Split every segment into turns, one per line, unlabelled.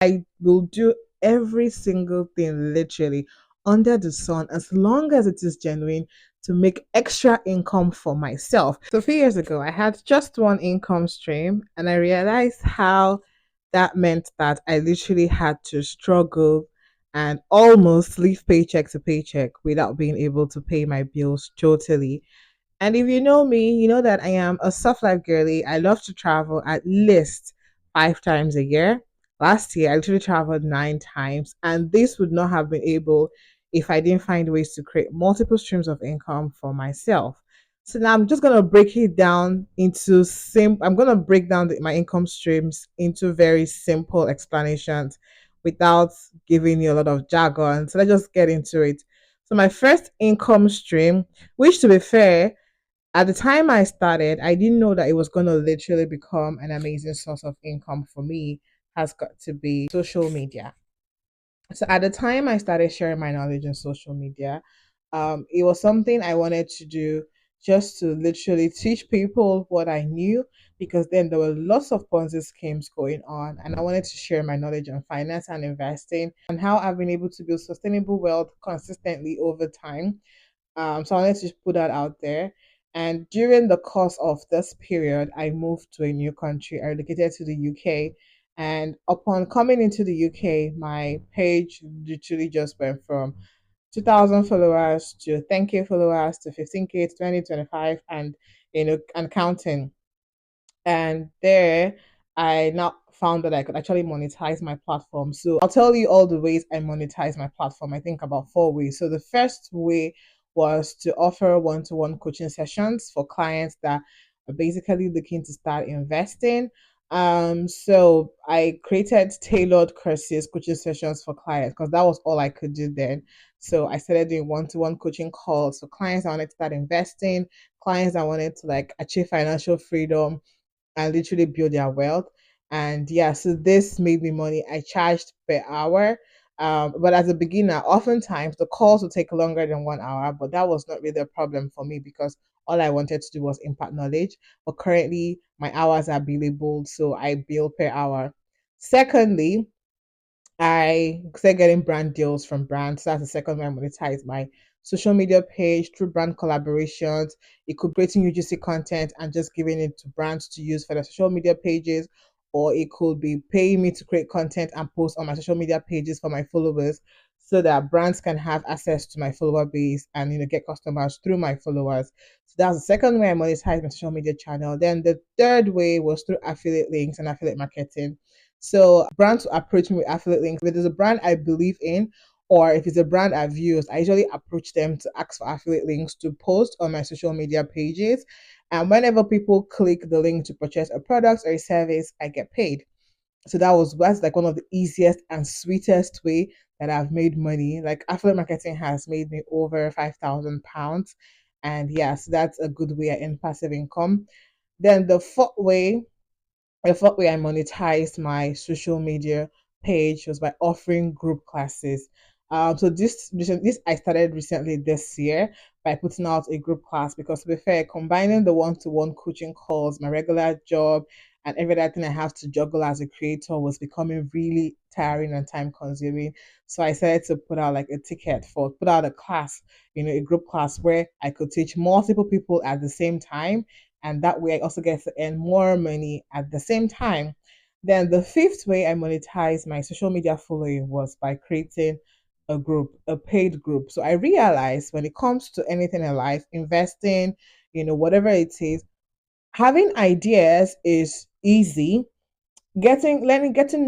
I will do every single thing literally under the sun as long as it is genuine to make extra income for myself. So a few years ago, I had just one income stream and I realized how that meant that I literally had to struggle and almost live paycheck to paycheck without being able to pay my bills totally. And if you know me, you know that I am a soft life girly. I love to travel at least 5 times a year. Last year, I literally traveled 9 times, and this would not have been able if I didn't find ways to create multiple streams of income for myself. So now I'm just gonna break it down into I'm gonna break down my income streams into very simple explanations without giving you a lot of jargon. So let's just get into it. So my first income stream, which to be fair, at the time I started, I didn't know that it was going to literally become an amazing source of income for me, has got to be social media. So at the time I started sharing my knowledge on social media, it was something I wanted to do just to literally teach people what I knew because then there were lots of Ponzi schemes going on and I wanted to share my knowledge on finance and investing and how I've been able to build sustainable wealth consistently over time. So I wanted to put that out there. And during the course of this period, I moved to a new country. I relocated to the UK. And upon coming into the UK, my page literally just went from 2,000 followers to 10K followers to 15K to 20, 25, and and counting. And there I now found that I could actually monetize my platform. So I'll tell you all the ways I monetize my platform. I think about 4 ways. So the first way was to offer one-to-one coaching sessions for clients that are basically looking to start investing. So I created tailored courses, coaching sessions for clients because that was all I could do then. So I started doing one-to-one coaching calls for clients that wanted to start investing, clients that wanted to like achieve financial freedom and literally build their wealth. And yeah, so this made me money. I charged per hour. But as a beginner, oftentimes the calls would take longer than 1 hour, but that was not really a problem for me because all I wanted to do was impart knowledge. But currently, my hours are billable, so I bill per hour. Secondly, I started getting brand deals from brands. That's the second way I monetize my social media page through brand collaborations. It could be creating UGC content and just giving it to brands to use for their social media pages, or it could be paying me to create content and post on my social media pages for my followers so that brands can have access to my follower base and get customers through my followers. So that's the second way I monetize my social media channel. Then the third way was through affiliate links and affiliate marketing. So brands approach me with affiliate links. If there's a brand I believe in, or if it's a brand I've used, I usually approach them to ask for affiliate links to post on my social media pages. And whenever people click the link to purchase a product or a service, I get paid. So that's like one of the easiest and sweetest way that I've made money. Like affiliate marketing has made me over £5,000. And yes, that's a good way I earn passive income. Then the fourth way I monetized my social media page was by offering group classes. So this I started recently this year by putting out a group class because to be fair, combining the one-to-one coaching calls, my regular job, and every other thing I have to juggle as a creator was becoming really tiring and time consuming. So I decided to put out a class, a group class where I could teach multiple people at the same time and that way I also get to earn more money at the same time. Then the fifth way I monetize my social media following was by creating a group, a paid group. So I realized when it comes to anything in life, investing, whatever it is, having ideas is easy, getting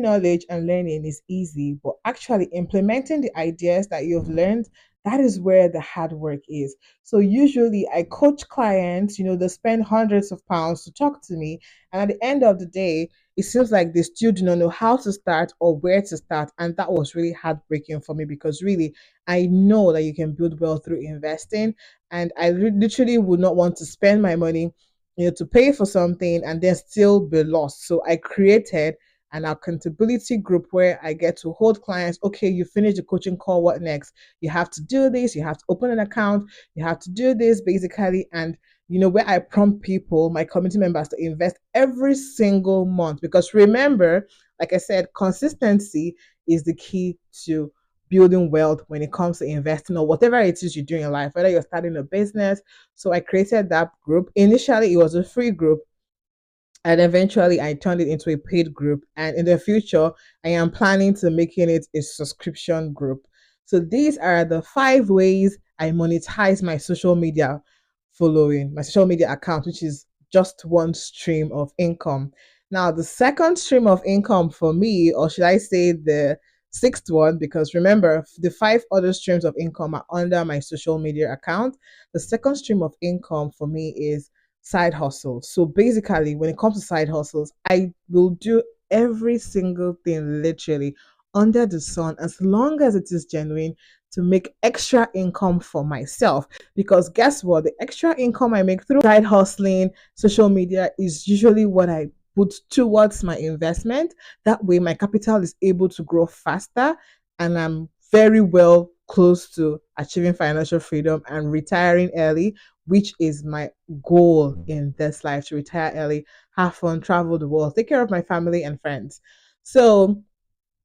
knowledge and learning is easy, but actually implementing the ideas that you've learned, that is where the hard work is. So usually I coach clients, they spend hundreds of pounds to talk to me, and at the end of the day it seems like they still do not know how to start or where to start, and that was really heartbreaking for me because really I know that you can build wealth through investing, and literally would not want to spend my money to pay for something and then still be lost. So I created an accountability group where I get to hold clients. Okay, you finish the coaching call. What next? You have to do this. You have to open an account. You have to do this basically. And where I prompt people, my community members, to invest every single month. Because remember, like I said, consistency is the key to building wealth when it comes to investing or whatever it is you do in life, whether you're starting a business. So I created that group. Initially, it was a free group, and eventually I turned it into a paid group, and in the future I am planning to making it a subscription group. So these are the 5 ways I monetize my social media following, my social media account, which is just one stream of income. Now the second stream of income for me, or should I say the sixth one, because remember the 5 other streams of income are under my social media account. The second stream of income for me is side hustles. So basically, when it comes to side hustles, I will do every single thing literally under the sun as long as it is genuine to make extra income for myself. Because guess what? The extra income I make through side hustling, social media is usually what I put towards my investment. That way, my capital is able to grow faster, and I'm very well close to achieving financial freedom and retiring early, which is my goal in this life, to retire early, have fun, travel the world, take care of my family and friends. So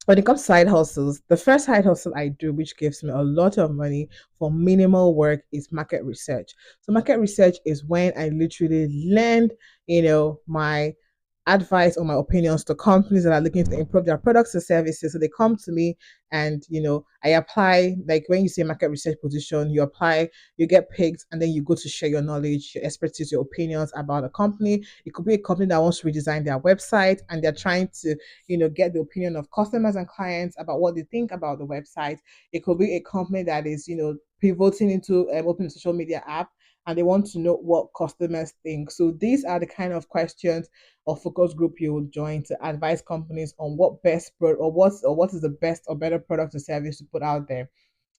when it comes to side hustles, the first side hustle I do, which gives me a lot of money for minimal work, is market research. So market research is when I literally lend, my advice or my opinions to companies that are looking to improve their products or services. So they come to me, and I apply. Like when you say market research position, you apply, you get picked, and then you go to share your knowledge, your expertise, your opinions about a company. It could be a company that wants to redesign their website, and they're trying to get the opinion of customers and clients about what they think about the website. It could be a company that is pivoting into open social media app, and they want to know what customers think. So these are the kind of questions or focus group you will join to advise companies on what best or what is the best or better product or service to put out there.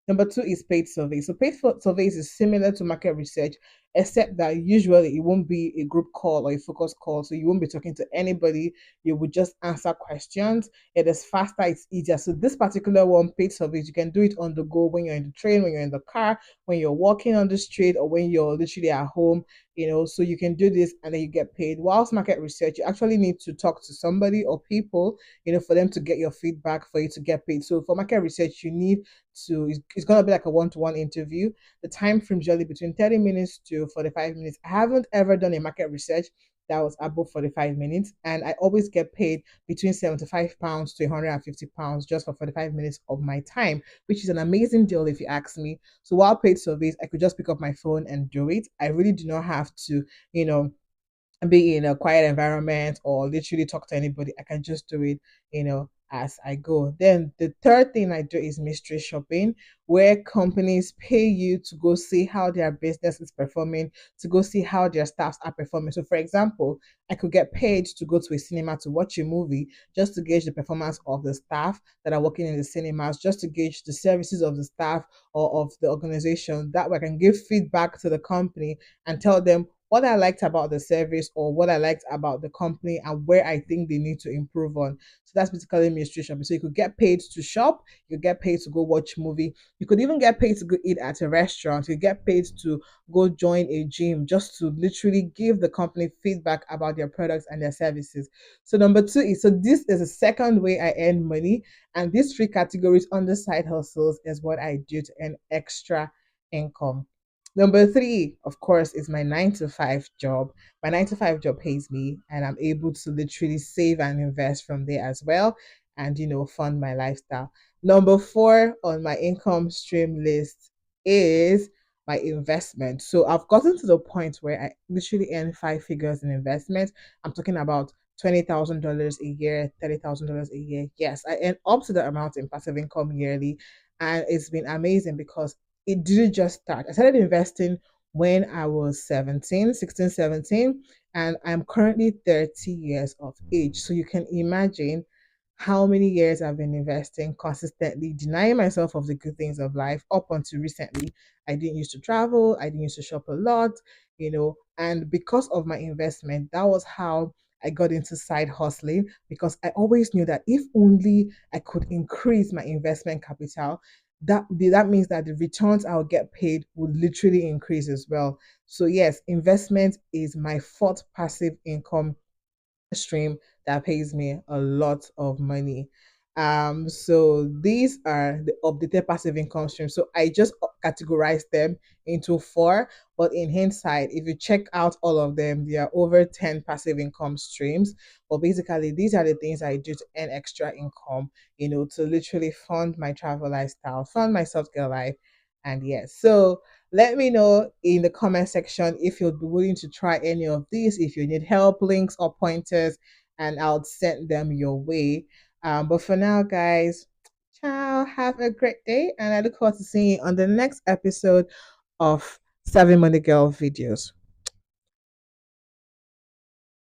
Number two is paid surveys. So surveys is similar to market research, except that usually it won't be a group call or a focus call. So you won't be talking to anybody. You would just answer questions. It is faster, it's easier. So this particular one, paid surveys, you can do it on the go, when you're in the train, when you're in the car, when you're walking on the street, or when you're literally at home. So you can do this and then you get paid. Whilst market research, you actually need to talk to somebody or people, for them to get your feedback for you to get paid. So for market research, you need it's going to be like a one-to-one interview. The time frame usually between 30 minutes to 45 minutes. I haven't ever done a market research that was above 45 minutes, and I always get paid between 75 pounds to 150 pounds just for 45 minutes of my time, which is an amazing deal if you ask me. So while paid surveys, I could just pick up my phone and do it. I really do not have to you know be in a quiet environment or literally talk to anybody. I can just do it, as I go. Then the third thing I do is mystery shopping, where companies pay you to go see how their business is performing, to go see how their staffs are performing. So, for example, I could get paid to go to a cinema to watch a movie just to gauge the performance of the staff that are working in the cinemas, just to gauge the services of the staff or of the organization. That way, I can give feedback to the company and tell them what I liked about the service or what I liked about the company and where I think they need to improve on. So that's basically administration. So you could get paid to shop, you could get paid to go watch movie, you could even get paid to go eat at a restaurant, you get paid to go join a gym just to literally give the company feedback about their products and their services. So number two is, so this is the second way I earn money, and these 3 categories under side hustles is what I do to earn extra income. Number three, of course, is my 9 to 5 job. My 9 to 5 job pays me, and I'm able to literally save and invest from there as well, and fund my lifestyle. Number four on my income stream list is my investment. So I've gotten to the point where I literally earn 5 figures in investment. I'm talking about $20,000 a year, $30,000 a year. Yes, I earn up to the amount in passive income yearly, and it's been amazing because it didn't just start. I started investing when I was 17, 16, 17, and I'm currently 30 years of age. So you can imagine how many years I've been investing consistently, denying myself of the good things of life up until recently. I didn't used to travel, I didn't used to shop a lot, and because of my investment, that was how I got into side hustling, because I always knew that if only I could increase my investment capital, that means that the returns I'll get paid would literally increase as well. So yes, investment is my fourth passive income stream that pays me a lot of money. So these are the updated passive income streams. So I just categorize them into four, but in hindsight, if you check out all of them, there are over 10 passive income streams. But basically, these are the things I do to earn extra income, to literally fund my travel lifestyle, fund my soft girl life. And yes, so let me know in the comment section if you'll be willing to try any of these, if you need help, links, or pointers, and I'll send them your way. But for now, guys, ciao, have a great day, and I look forward to seeing you on the next episode of Savvy Money Girl videos.